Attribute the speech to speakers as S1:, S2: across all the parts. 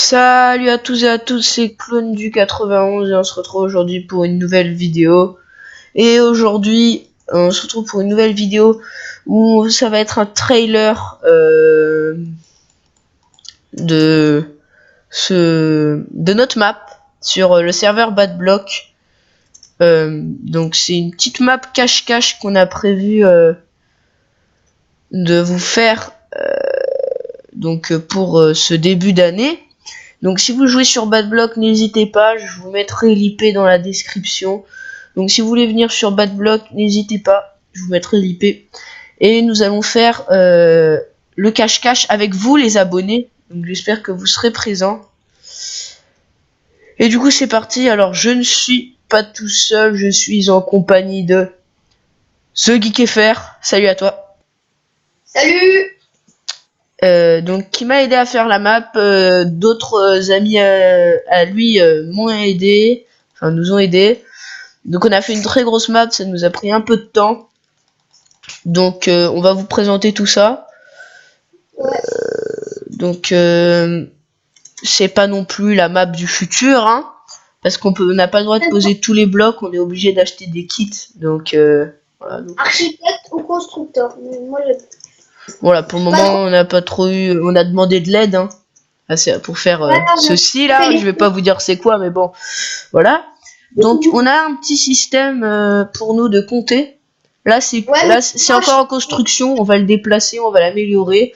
S1: Salut à tous et à toutes, c'est Clone du 91 et on se retrouve aujourd'hui pour une nouvelle vidéo. Et aujourd'hui, on se retrouve pour une nouvelle vidéo où ça va être un trailer de notre map sur le serveur Badblock. Donc c'est une petite map cache-cache qu'on a prévu de vous faire donc pour ce début d'année. Donc si vous jouez sur Badblock, n'hésitez pas, je vous mettrai l'IP dans la description. Donc si vous voulez venir sur Badblock, n'hésitez pas, je vous mettrai l'IP. Et nous allons faire le cache-cache avec vous les abonnés. Donc j'espère que vous serez présents. Et du coup c'est parti, alors je ne suis pas tout seul, je suis en compagnie de TheGeekFR. Salut à toi.
S2: Salut.
S1: Donc qui m'a aidé à faire la map, d'autres amis à lui m'ont aidé, enfin nous ont aidé. Donc on a fait une très grosse map, ça nous a pris un peu de temps. Donc on va vous présenter tout ça.
S2: Ouais.
S1: Donc c'est pas non plus la map du futur, hein, parce on n'a pas le droit de poser tous les blocs, on est obligé d'acheter des kits. Donc voilà. Donc...
S2: Architecte ou constructeur. Moi,
S1: voilà, pour le moment, on n'a pas trop eu. On a demandé de l'aide, hein, pour faire ceci là. Je vais pas vous dire c'est quoi, mais bon, voilà. Donc, on a un petit système pour nous de compter. Là, c'est encore en construction. On va le déplacer, on va l'améliorer.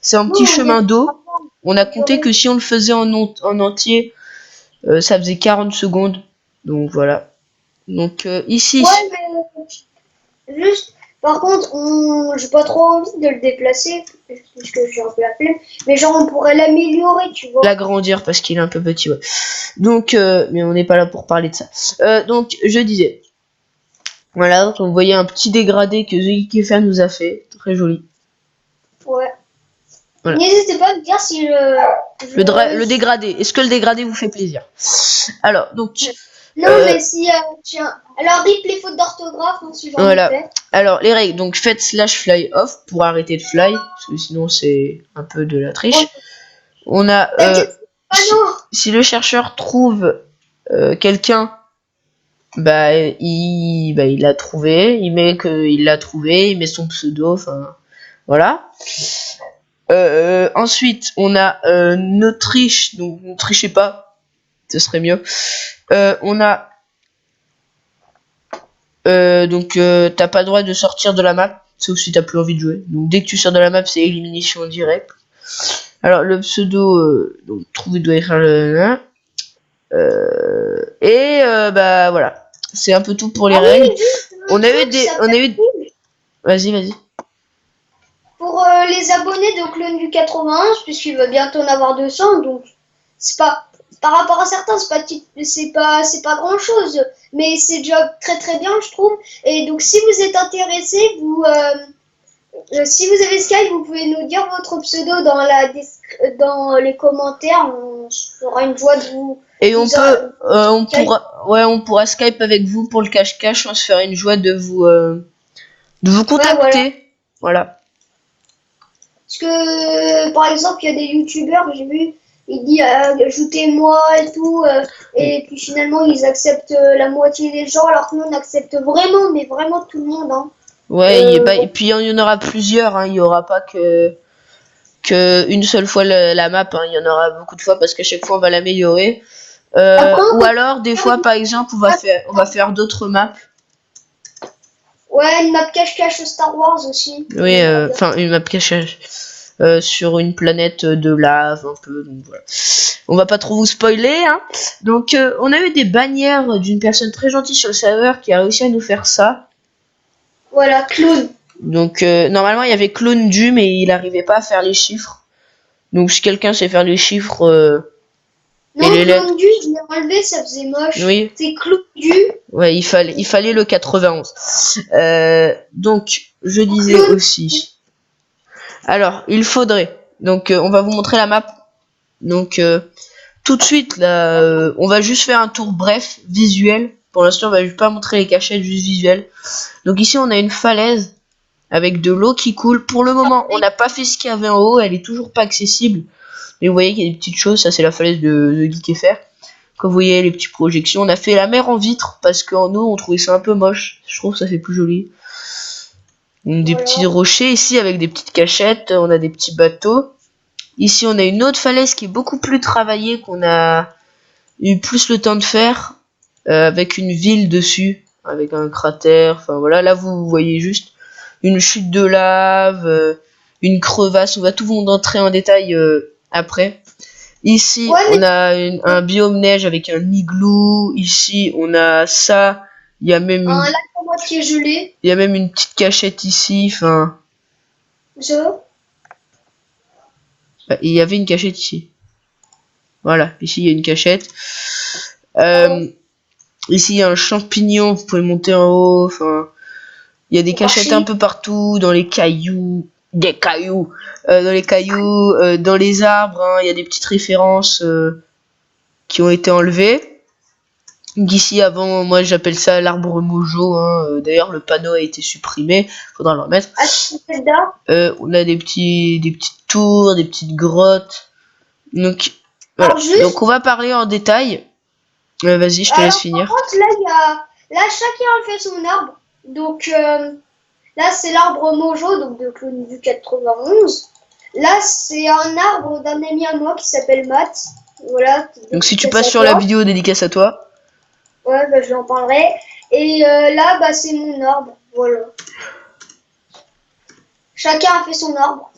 S1: C'est un petit chemin d'eau. On a compté que si on le faisait en entier, ça faisait 40 secondes. Donc voilà. Donc ici.
S2: Ouais, mais juste. Par contre, j'ai pas trop envie de le déplacer, puisque je suis un peu la flemme. Mais genre, on pourrait l'améliorer, tu vois.
S1: L'agrandir parce qu'il est un peu petit, ouais. Donc, mais on n'est pas là pour parler de ça. Donc, je disais. Voilà, donc on voyait un petit dégradé que TheGeekFR nous a fait. Très joli.
S2: Ouais.
S1: Voilà.
S2: N'hésitez pas à me dire si
S1: le dégradé. Est-ce que le dégradé vous fait plaisir? Alors, donc...
S2: Non, mais si... tiens. Alors, rip les fautes d'orthographe, hein, si j'en
S1: voilà.
S2: ai fait.
S1: Alors, les règles. Donc, faites /fly off pour arrêter de fly. Parce que sinon, c'est un peu de la triche. On a... si le chercheur trouve quelqu'un, il l'a trouvé. Il met qu'il l'a trouvé. Il met son pseudo. Enfin, voilà. Ensuite, on a no triche. Donc, ne trichez pas. Ce serait mieux. On a... t'as pas le droit de sortir de la map, sauf si t'as plus envie de jouer. Donc dès que tu sors de la map, c'est élimination directe. Alors le pseudo, donc trouver doit écrire le bah voilà, c'est un peu tout pour les règles. On a eu Vas-y.
S2: Pour les abonnés de Clone du 91, puisqu'il va bientôt en avoir 200, donc c'est pas... Par rapport à certains, c'est pas grand chose, mais c'est déjà très très bien, je trouve. Et donc, si vous êtes intéressé, si vous avez Skype, vous pouvez nous dire votre pseudo dans les commentaires. On aura une joie de vous.
S1: Et on pourra Skype avec vous pour le cache-cache. On se fera une joie de vous contacter.
S2: Ouais,
S1: voilà.
S2: Parce que, par exemple, il y a des youtubeurs, j'ai vu. Il dit ajoutez-moi et tout, et puis finalement ils acceptent la moitié des gens, alors que nous on accepte vraiment, mais vraiment tout le monde. Hein.
S1: Ouais, et puis il y en aura plusieurs, hein. Il n'y aura pas que une seule fois la map, hein. Il y en aura beaucoup de fois parce qu'à chaque fois on va l'améliorer. Ou alors des fois par exemple on va faire d'autres maps.
S2: Ouais, une map cache-cache Star Wars aussi.
S1: Oui, enfin une map cache-cache. Sur une planète de lave un peu, donc voilà. On va pas trop vous spoiler, hein. Donc on a eu des bannières d'une personne très gentille sur le serveur qui a réussi à nous faire ça.
S2: Voilà, Clone.
S1: Donc normalement il y avait Clone du, mais il arrivait pas à faire les chiffres. Donc si quelqu'un sait faire les chiffres
S2: non, Clone du, je l'ai enlevé, ça faisait moche.
S1: Oui.
S2: C'est Clone du.
S1: Ouais, il fallait le 91. Donc je disais aussi. Alors, il faudrait. Donc, on va vous montrer la map. Donc, tout de suite, là, on va juste faire un tour bref, visuel. Pour l'instant, on va juste pas montrer les cachettes, juste visuel. Donc ici, on a une falaise avec de l'eau qui coule. Pour le moment, on n'a pas fait ce qu'il y avait en haut. Elle est toujours pas accessible. Mais vous voyez qu'il y a des petites choses, ça c'est la falaise de Geek FR. Comme vous voyez les petites projections, on a fait la mer en vitre parce qu'en eau on trouvait ça un peu moche. Je trouve que ça fait plus joli. Donc, des petits rochers ici avec des petites cachettes, on a des petits bateaux. Ici on a une autre falaise qui est beaucoup plus travaillée, qu'on a eu plus le temps de faire, avec une ville dessus, avec un cratère, enfin voilà, là vous voyez juste une chute de lave, une crevasse, on va tout vous montrer en détail après. Ici, on a un biome neige avec un igloo. Ici, on a ça. Il y a même
S2: un lac à moitié gelé.
S1: Il y a même une petite cachette ici. Enfin, il y avait une cachette ici. Voilà, ici il y a une cachette. Ici, il y a un champignon. Vous pouvez monter en haut. Enfin, il y a des cachettes un peu partout dans les cailloux. Des cailloux, dans les cailloux, dans les arbres, hein, il y a des petites références qui ont été enlevées. D'ici avant, moi j'appelle ça l'arbre mojo. Hein, d'ailleurs, le panneau a été supprimé, faudra le remettre. On a des petites tours, des petites grottes. Donc voilà. Donc on va parler en détail. Vas-y, je te laisse finir.
S2: Par contre, là, chacun a fait son arbre. Donc là, c'est l'arbre Mojo, donc de Clone du 91. Là, c'est un arbre d'un ami à moi qui s'appelle Matt. Voilà.
S1: Donc si tu passes sur la vidéo dédicace à toi.
S2: Ouais, bah, je lui en parlerai. Et là, bah, c'est mon arbre. Voilà. Chacun a fait son arbre.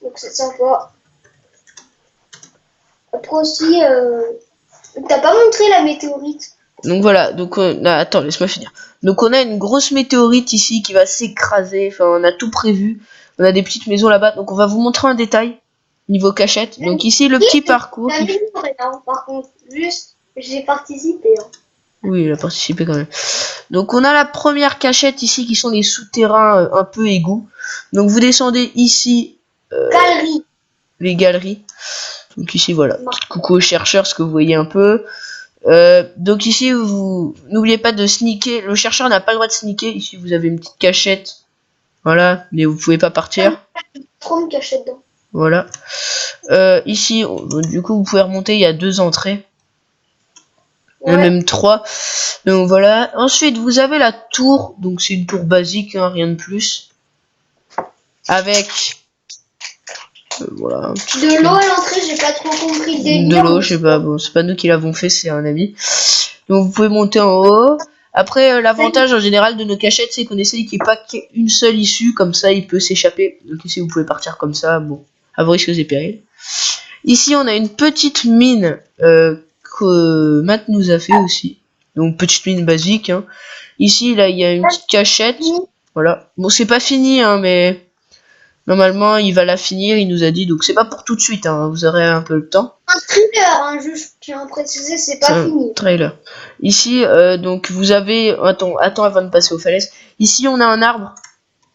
S2: Donc c'est sympa. Après aussi, t'as pas montré la météorite.
S1: Donc voilà, donc attends, laisse-moi finir. Donc on a une grosse météorite ici qui va s'écraser, enfin on a tout prévu. On a des petites maisons là-bas, donc on va vous montrer en détail niveau cachette. Donc ici le petit parcours.
S2: Par contre, juste j'ai participé. Hein.
S1: Oui, il a participé quand même. Donc on a la première cachette ici qui sont les souterrains un peu égouts. Donc vous descendez ici.
S2: Galerie.
S1: Les galeries. Donc ici voilà. Coucou aux chercheurs, ce que vous voyez un peu. Donc ici vous n'oubliez pas de sneaker. Le chercheur n'a pas le droit de sneaker. Ici vous avez une petite cachette. Voilà, mais vous pouvez pas partir.
S2: Trop de cachette dedans.
S1: Voilà. Ici, du coup, vous pouvez remonter. Il y a 2 entrées. Il y en a même 3. Donc voilà. Ensuite, vous avez la tour. Donc c'est une tour basique, hein, rien de plus. Avec voilà.
S2: De l'eau à l'entrée, j'ai pas trop compris le délire.
S1: De l'eau, je sais pas. Bon, c'est pas nous qui l'avons fait, c'est un ami. Donc vous pouvez monter en haut. Après, l'avantage en général de nos cachettes, c'est qu'on essaye qu'il n'y ait pas qu'une seule issue, comme ça il peut s'échapper. Donc ici vous pouvez partir comme ça, bon, à vos risques et périls. Ici on a une petite mine que Matt nous a fait aussi. Donc petite mine basique. Hein. Ici là il y a une petite cachette. Voilà. Bon c'est pas fini hein, mais normalement il va la finir, il nous a dit. Donc c'est pas pour tout de suite, hein, vous aurez un peu le temps.
S2: Un trailer, hein, je tiens à préciser, c'est pas fini.
S1: Trailer. Ici, donc vous avez... Attends avant de passer aux falaises. Ici, on a un arbre.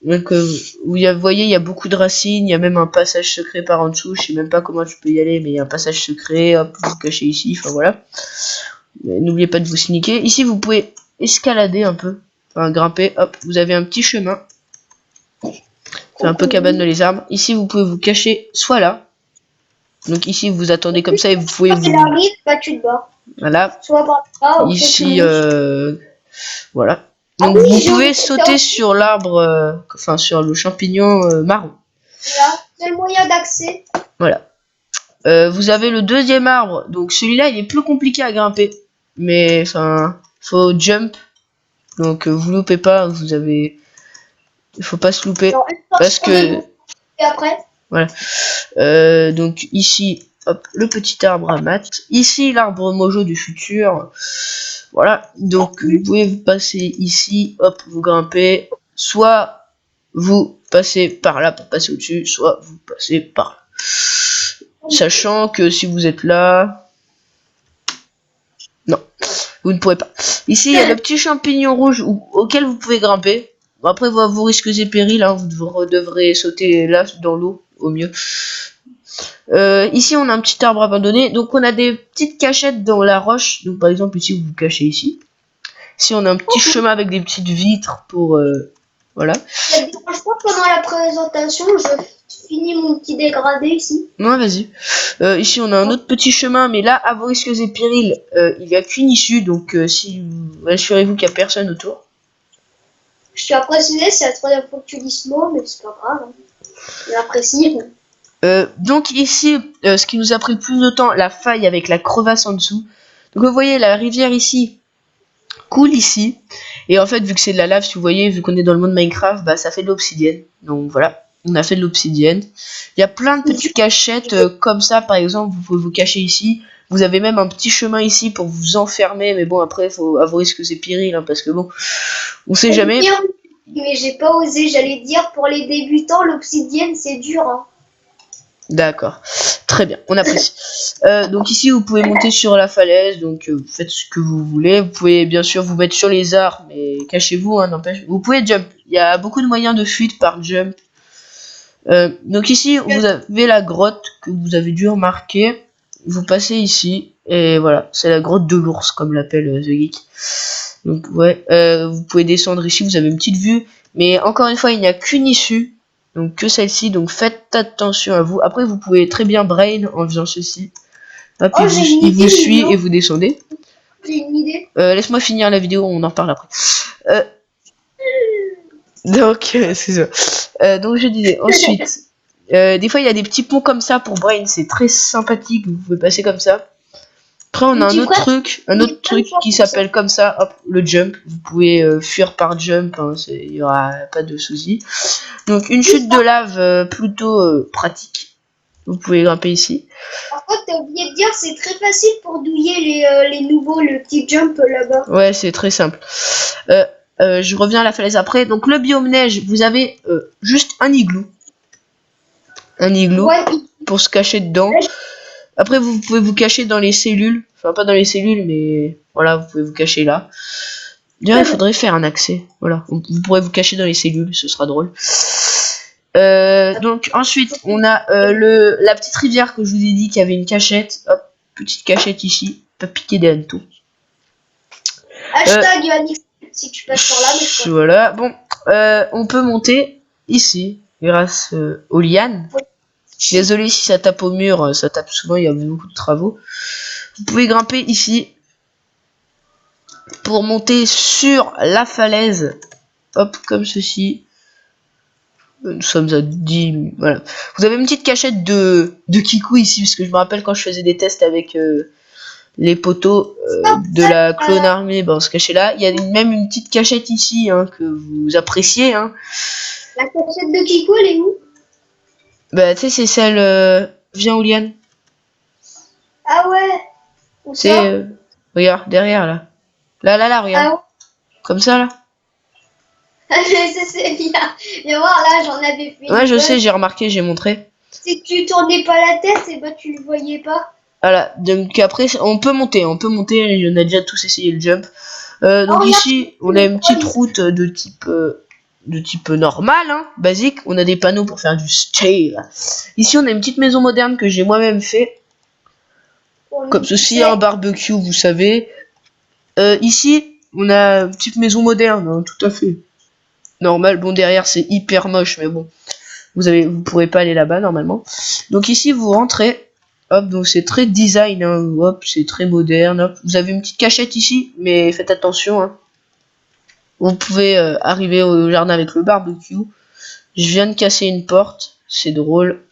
S1: Donc, vous voyez, il y a beaucoup de racines. Il y a même un passage secret par en dessous. Je sais même pas comment tu peux y aller, mais il y a un passage secret. Hop, vous cachez ici. Enfin, voilà. N'oubliez pas de vous sneaker. Ici, vous pouvez escalader un peu. Enfin, grimper. Hop, vous avez un petit chemin. C'est un peu cabane de lézard. Ici, vous pouvez vous cacher soit là. Donc ici vous attendez comme ça et vous pouvez vous... Voilà. Ici voilà. Donc vous pouvez sauter sur l'arbre, enfin sur le champignon marron.
S2: Voilà, c'est le moyen d'accès.
S1: Voilà. Vous avez le deuxième arbre. Donc celui-là il est plus compliqué à grimper. Mais enfin faut jump. Donc vous loupez pas, vous avez... Il faut pas se louper. Parce que...
S2: Et après
S1: voilà. Donc ici, hop, le petit arbre à Matt. Ici, l'arbre mojo du futur. Voilà. Donc vous pouvez passer ici, hop, vous grimpez. Soit vous passez par là pour passer au-dessus, soit vous passez par là. Sachant que si vous êtes là... Non, vous ne pourrez pas. Ici, il y a le petit champignon rouge auquel vous pouvez grimper. Bon, après, vos risques et périls, hein, vous devrez sauter là, dans l'eau. Au mieux. Ici on a un petit arbre abandonné, donc on a des petites cachettes dans la roche. Donc par exemple ici vous vous cachez ici. Ici on a un petit chemin avec des petites vitres pour voilà.
S2: Ça te dérange pas pendant la présentation, je finis mon petit dégradé ici.
S1: Ouais, vas-y. Ici, on a un autre petit chemin, mais là, à vos risques et périls, il n'y a qu'une issue, donc si assurez-vous qu'il n'y a personne autour.
S2: Je tiens à préciser, c'est la troisième fois que tu dis ce mot, mais c'est pas grave. J'apprécie.
S1: Donc ici, ce qui nous a pris le plus de temps, la faille avec la crevasse en dessous. Donc vous voyez, la rivière ici coule ici. Et en fait, vu que c'est de la lave, si vous voyez, vu qu'on est dans le monde Minecraft, bah ça fait de l'obsidienne. Donc voilà, on a fait de l'obsidienne. Il y a plein de petites cachettes comme ça, par exemple, vous pouvez vous cacher ici. Vous avez même un petit chemin ici pour vous enfermer, mais bon, après, faut à vos risques et périls, hein, parce que bon, on sait jamais.
S2: Mais j'ai pas osé, j'allais dire, pour les débutants, l'obsidienne, c'est dur, hein.
S1: D'accord, très bien, on apprécie. Donc ici vous pouvez monter sur la falaise, donc vous faites ce que vous voulez. Vous pouvez bien sûr vous mettre sur les arbres, mais cachez-vous, hein, n'empêche. Vous pouvez jump, il y a beaucoup de moyens de fuite par jump. Donc ici vous avez la grotte que vous avez dû remarquer. Vous passez ici, et voilà, c'est la grotte de l'ours comme l'appelle The Geek. Donc ouais, vous pouvez descendre ici, vous avez une petite vue, mais encore une fois il n'y a qu'une issue. Donc que celle-ci, donc faites attention à vous. Après vous pouvez très bien brain en faisant ceci. Hop, il vous suit et vous descendez.
S2: J'ai une idée.
S1: Laisse-moi finir la vidéo, on en reparle après. Donc c'est ça. Donc je disais ensuite, des fois il y a des petits ponts comme ça pour brain, c'est très sympathique. Vous pouvez passer comme ça. Après on a un autre truc qui s'appelle comme ça, hop, le jump. Vous pouvez fuir par jump, hein, il y aura pas de souci. Donc une chute de lave plutôt pratique. Vous pouvez grimper ici.
S2: Par contre, t'as oublié de dire, c'est très facile pour douiller les nouveaux, le petit jump là-bas.
S1: Ouais, c'est très simple. Je reviens à la falaise après. Donc le biome neige, vous avez juste un igloo. Un igloo pour se cacher dedans. Après, vous pouvez vous cacher dans les cellules. Enfin, pas dans les cellules, mais voilà, vous pouvez vous cacher là. D'ailleurs, il faudrait faire un accès. Voilà, vous pourrez vous cacher dans les cellules, ce sera drôle. Donc, ensuite, on a la petite rivière que je vous ai dit qu'il y avait une cachette. Hop, petite cachette ici. Pas piquer des hannetons.
S2: Hashtag Yannick, si tu passes par là. Mais
S1: voilà, bon. On peut monter ici, grâce aux lianes. Désolé si ça tape au mur, ça tape souvent, il y a beaucoup de travaux. Vous pouvez grimper ici pour monter sur la falaise. Hop, comme ceci. Nous sommes à 10. Voilà. Vous avez une petite cachette de kikou ici, parce que je me rappelle quand je faisais des tests avec les poteaux de la clone armée, on se cachait là. Il y a même une petite cachette ici hein, que vous appréciez. Hein.
S2: La cachette de kikou, elle est où?
S1: Bah, tu sais, c'est celle. Viens, Ouliane.
S2: Ah ouais.
S1: C'est. Regarde, derrière là. Là, regarde. Ah ouais. Comme ça là.
S2: C'est bien. Viens voir, là, j'en avais fait.
S1: Ouais, je sais, j'ai remarqué, j'ai montré.
S2: Si tu tournais pas la tête, et bah tu le voyais pas.
S1: Voilà, donc après, on peut monter, on a déjà tous essayé le jump. Donc ici, on a une petite route de type normal, hein, basique. On a des panneaux pour faire du style. Ici, on a une petite maison moderne que j'ai moi-même fait. Comme ceci, un barbecue, vous savez. Ici, on a une petite maison moderne, hein, tout à fait. Normal, bon, derrière, c'est hyper moche, mais bon. Vous pourrez pas aller là-bas, normalement. Donc ici, vous rentrez. Hop, donc c'est très design, hein, hop, c'est très moderne. Hop. Vous avez une petite cachette ici, mais faites attention, hein. Vous pouvez arriver au jardin avec le barbecue. Je viens de casser une porte. C'est drôle.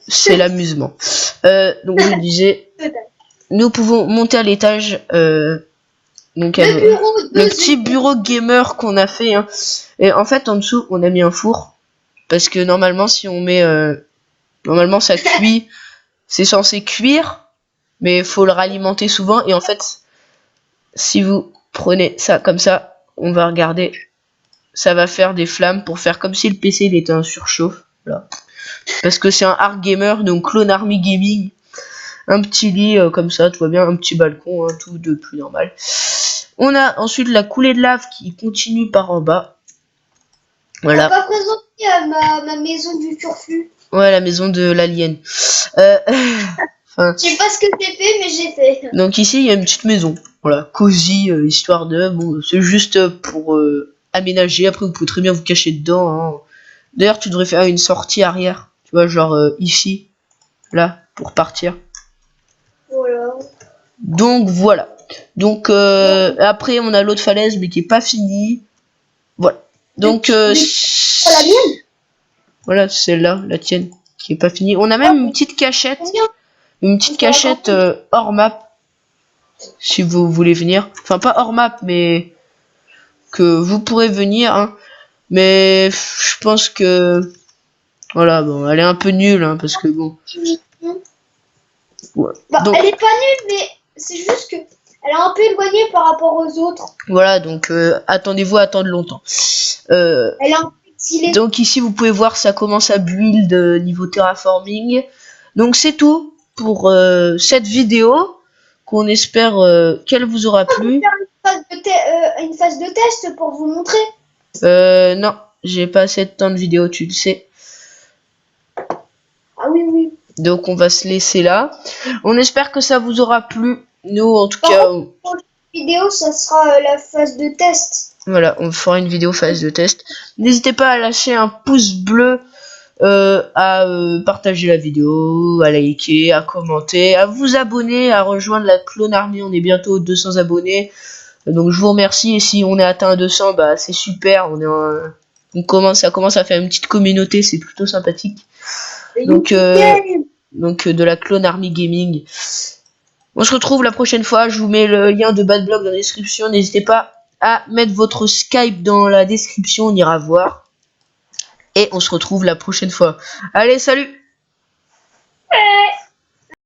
S1: C'est l'amusement. Donc je disais, nous pouvons monter à l'étage. Donc le petit bureau gamer qu'on a fait. Hein. Et en fait, en dessous, on a mis un four. Parce que normalement, si on met... normalement, ça cuit. C'est censé cuire. Mais il faut le ralimenter souvent. Et en fait, si vous prenez ça comme ça... On va regarder, ça va faire des flammes pour faire comme si le PC il était en surchauffe. Là. Parce que c'est un hard gamer, donc Clone Army Gaming. Un petit lit comme ça, tout va bien, un petit balcon, hein, tout de plus normal. On a ensuite la coulée de lave qui continue par en bas. Voilà.
S2: On va pas présenter ma maison du turfu.
S1: Ouais, la maison de l'alien.
S2: Je sais pas ce que j'ai fait, mais j'ai fait.
S1: Donc ici, il y a une petite maison. Voilà, cosy, histoire de... Bon, c'est juste pour aménager. Après, vous pouvez très bien vous cacher dedans. Hein. D'ailleurs, tu devrais faire une sortie arrière. Tu vois, genre ici, là, pour partir.
S2: Voilà.
S1: Donc voilà. Donc après, on a l'autre falaise, mais qui est pas finie. Voilà. Donc
S2: La mienne.
S1: voilà, celle-là, la tienne, qui est pas finie. On a même une petite cachette. Une petite cachette hors map. Si vous voulez venir. Enfin, pas hors map, mais que vous pourrez venir. Hein. Mais je pense que... Voilà, bon, elle est un peu nulle, hein, parce que bon... Ouais.
S2: Bah,
S1: Donc,
S2: elle est pas nulle, mais c'est juste que elle est un peu éloignée par rapport aux autres.
S1: voilà, donc attendez-vous à attendre longtemps.
S2: Elle est un peu exilée.
S1: Donc ici, vous pouvez voir, ça commence à build niveau terraforming. Donc c'est tout pour cette vidéo qu'on espère qu'elle vous aura plu.
S2: Une phase de test pour vous montrer.
S1: Non, j'ai pas assez de temps de vidéo, tu le sais.
S2: Ah oui, oui.
S1: Donc on va se laisser là. On espère que ça vous aura plu. Nous, en tout cas...
S2: Pour la vidéo, ça sera la phase de test.
S1: Voilà, on fera une vidéo phase de test. N'hésitez pas à lâcher un pouce bleu, à partager la vidéo, à liker, à commenter, à vous abonner, à rejoindre la Clone Army. On est bientôt aux 200 abonnés. Donc je vous remercie. Et si on est atteint 200, bah c'est super. Ça commence à faire une petite communauté, c'est plutôt sympathique. Donc de la Clone Army Gaming. On se retrouve la prochaine fois. Je vous mets le lien de Badblock dans la description. N'hésitez pas à mettre votre Skype dans la description, on ira voir. Et on se retrouve la prochaine fois. Allez, salut!